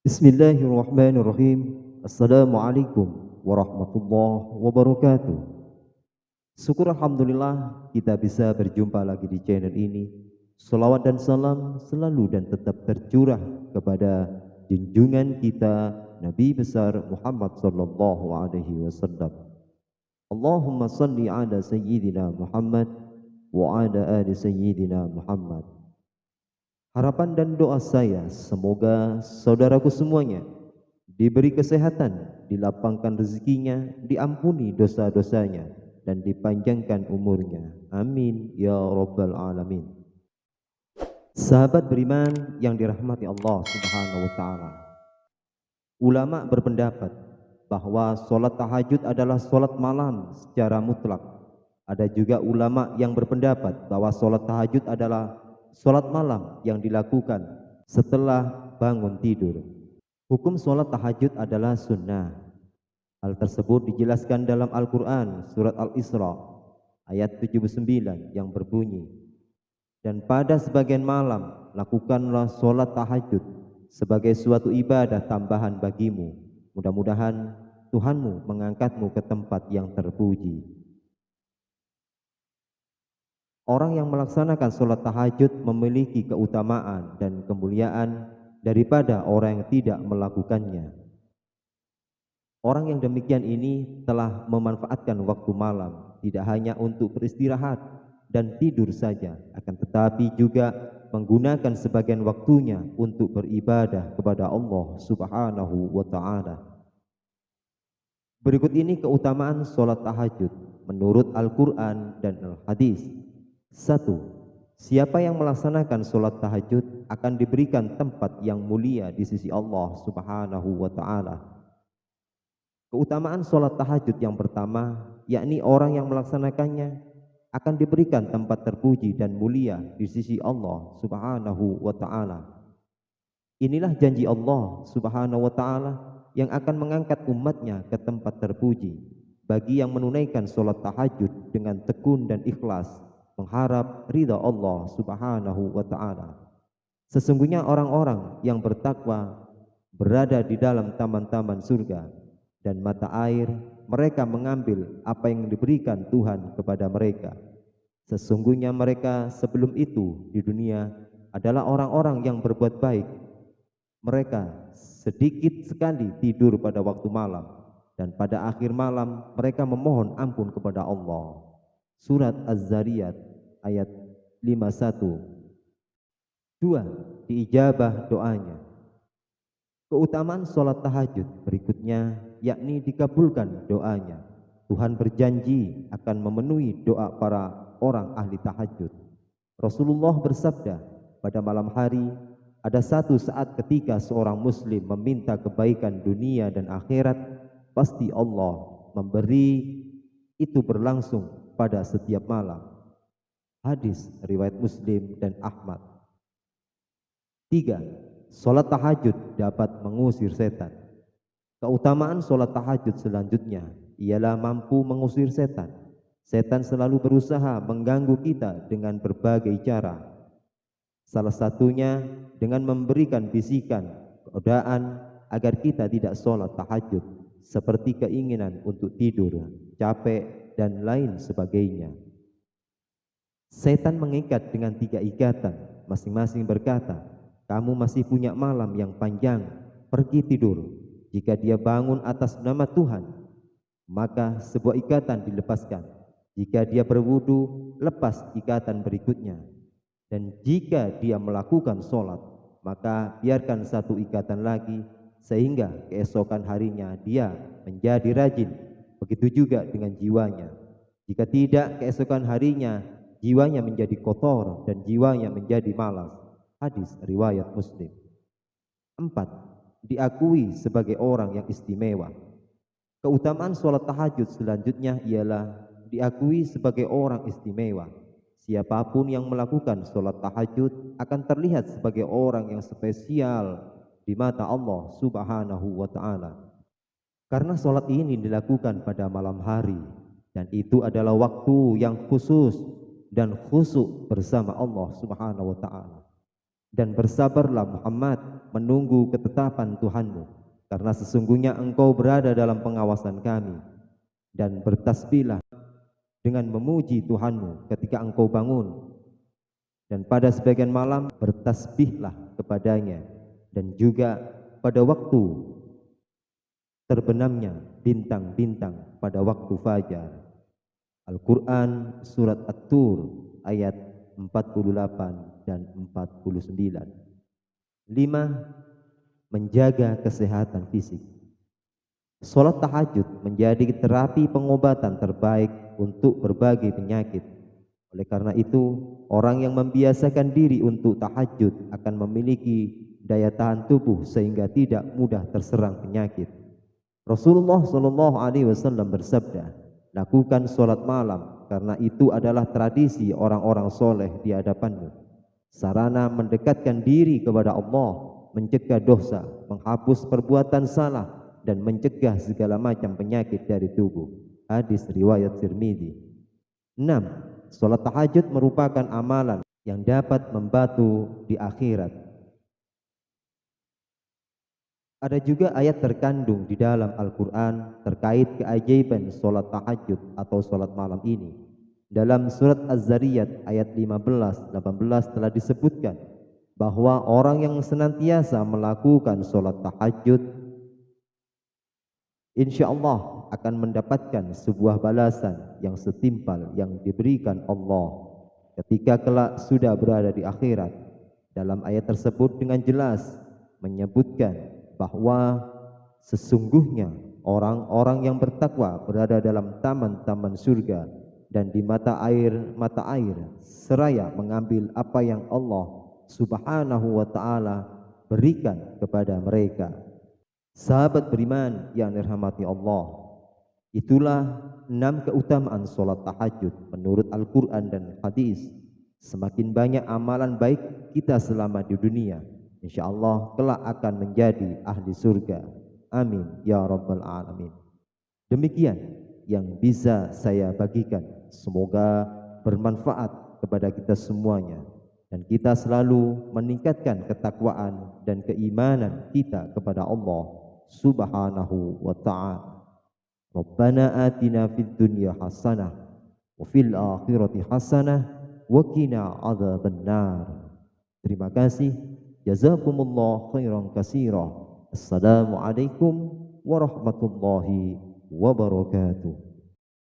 Bismillahirrahmanirrahim. Assalamualaikum warahmatullahi wabarakatuh. Syukur Alhamdulillah kita bisa berjumpa lagi di channel ini. Salawat dan salam selalu dan tetap tercurah kepada junjungan kita Nabi besar Muhammad sallallahu alaihi wasallam. Allahumma salli ala sayyidina Muhammad wa ala ali sayyidina Muhammad. Harapan dan doa saya semoga saudaraku semuanya diberi kesehatan, dilapangkan rezekinya, diampuni dosa-dosanya, dan dipanjangkan umurnya. Amin ya rabbal alamin. Sahabat beriman yang dirahmati Allah Subhanahu wa taala. Ulama berpendapat bahwa sholat tahajud adalah sholat malam secara mutlak. Ada juga ulama yang berpendapat bahwa sholat tahajud adalah sholat malam yang dilakukan setelah bangun tidur. Hukum sholat tahajud adalah sunnah. Hal tersebut dijelaskan dalam Al-Quran surat Al-Isra ayat 79 yang berbunyi, dan pada sebagian malam lakukanlah sholat tahajud sebagai suatu ibadah tambahan bagimu. Mudah-mudahan Tuhanmu mengangkatmu ke tempat yang terpuji. Orang yang melaksanakan sholat tahajud memiliki keutamaan dan kemuliaan daripada orang yang tidak melakukannya. Orang yang demikian ini telah memanfaatkan waktu malam tidak hanya untuk beristirahat dan tidur saja, akan tetapi juga menggunakan sebagian waktunya untuk beribadah kepada Allah Subhanahu wa taala. Berikut ini keutamaan sholat tahajud menurut Al-Quran dan Al-Hadis. 1. Siapa yang melaksanakan sholat tahajud akan diberikan tempat yang mulia di sisi Allah Subhanahu wa taala. Keutamaan sholat tahajud yang pertama, yakni orang yang melaksanakannya akan diberikan tempat terpuji dan mulia di sisi Allah Subhanahu wa taala. Inilah janji Allah Subhanahu wa taala yang akan mengangkat umatnya ke tempat terpuji bagi yang menunaikan sholat tahajud dengan tekun dan ikhlas mengharap ridha Allah Subhanahu wa taala. Sesungguhnya orang-orang yang bertakwa berada di dalam taman-taman surga, dan mata air mereka mengambil apa yang diberikan Tuhan kepada mereka. Sesungguhnya mereka sebelum itu di dunia adalah orang-orang yang berbuat baik. Mereka sedikit sekali tidur pada waktu malam, dan pada akhir malam mereka memohon ampun kepada Allah. Surat Az-Zariyat ayat 51. 2. Diijabah doanya. Keutamaan sholat tahajud berikutnya yakni dikabulkan doanya. Tuhan berjanji akan memenuhi doa para orang ahli tahajud. Rasulullah bersabda, pada malam hari ada satu saat ketika seorang muslim meminta kebaikan dunia dan akhirat, pasti Allah memberi itu berlangsung pada setiap malam. Hadis riwayat Muslim dan Ahmad. 3. Sholat tahajud dapat mengusir setan. Keutamaan sholat tahajud selanjutnya ialah mampu mengusir setan. Setan selalu berusaha mengganggu kita dengan berbagai cara. Salah satunya dengan memberikan bisikan, godaan agar kita tidak sholat tahajud, seperti keinginan untuk tidur, capek, dan lain sebagainya. Setan mengikat dengan 3 ikatan, masing-masing berkata, kamu masih punya malam yang panjang, pergi tidur. Jika dia bangun atas nama Tuhan, maka sebuah ikatan dilepaskan. Jika dia berwudu, lepas ikatan berikutnya. Dan jika dia melakukan sholat, maka biarkan satu ikatan lagi, sehingga keesokan harinya dia menjadi rajin. Begitu juga dengan jiwanya. Jika tidak, keesokan harinya jiwanya menjadi kotor dan jiwanya menjadi malas. Hadis riwayat Muslim. 4. Diakui sebagai orang yang istimewa. Keutamaan sholat tahajud selanjutnya ialah diakui sebagai orang istimewa. Siapapun yang melakukan sholat tahajud akan terlihat sebagai orang yang spesial di mata Allah Subhanahu wa taala. Karena sholat ini dilakukan pada malam hari, dan itu adalah waktu yang khusus dan khusyuk bersama Allah Subhanahu wa taala. Dan bersabarlah Muhammad menunggu ketetapan Tuhanmu, karena sesungguhnya engkau berada dalam pengawasan kami. Dan bertasbihlah dengan memuji Tuhanmu ketika engkau bangun, dan pada sebagian malam bertasbihlah kepadanya, dan juga pada waktu terbenamnya bintang-bintang pada waktu fajar. Al-Quran Surat At-Tur ayat 48 dan 49. 5. Menjaga kesehatan fisik. Salat tahajud menjadi terapi pengobatan terbaik untuk berbagai penyakit. Oleh karena itu, orang yang membiasakan diri untuk tahajud akan memiliki daya tahan tubuh sehingga tidak mudah terserang penyakit. Rasulullah Shallallahu Alaihi Wasallam bersabda, lakukan sholat malam karena itu adalah tradisi orang-orang soleh di hadapanmu. Sarana mendekatkan diri kepada Allah, mencegah dosa, menghapus perbuatan salah, dan mencegah segala macam penyakit dari tubuh. Hadis riwayat Tirmidzi. 6. Sholat tahajud merupakan amalan yang dapat membantu di akhirat. Ada juga ayat terkandung di dalam Al-Quran terkait keajaiban sholat tahajud atau sholat malam ini. Dalam surat Az-Zariyat ayat 15-18 telah disebutkan bahwa orang yang senantiasa melakukan sholat tahajud insya Allah akan mendapatkan sebuah balasan yang setimpal yang diberikan Allah ketika kelak sudah berada di akhirat. Dalam ayat tersebut dengan jelas menyebutkan bahwa sesungguhnya orang-orang yang bertakwa berada dalam taman-taman surga dan di mata air seraya mengambil apa yang Allah Subhanahu wa ta'ala berikan kepada mereka. Sahabat beriman yang dirahmati Allah, itulah 6 keutamaan sholat tahajud menurut Al-Quran dan hadis. Semakin banyak amalan baik kita selama di dunia, insya Allah kelak akan menjadi ahli surga. Amin ya rabbal alamin. Demikian yang bisa saya bagikan. Semoga bermanfaat kepada kita semuanya, dan kita selalu meningkatkan ketakwaan dan keimanan kita kepada Allah Subhanahu wa ta'ala. Rabbana atina fid dunya hasanah wa fil akhirati hasanah wa qina adzabannar. Terima kasih. Jazakumullah khairan katsira. Assalamualaikum warahmatullahi wabarakatuh.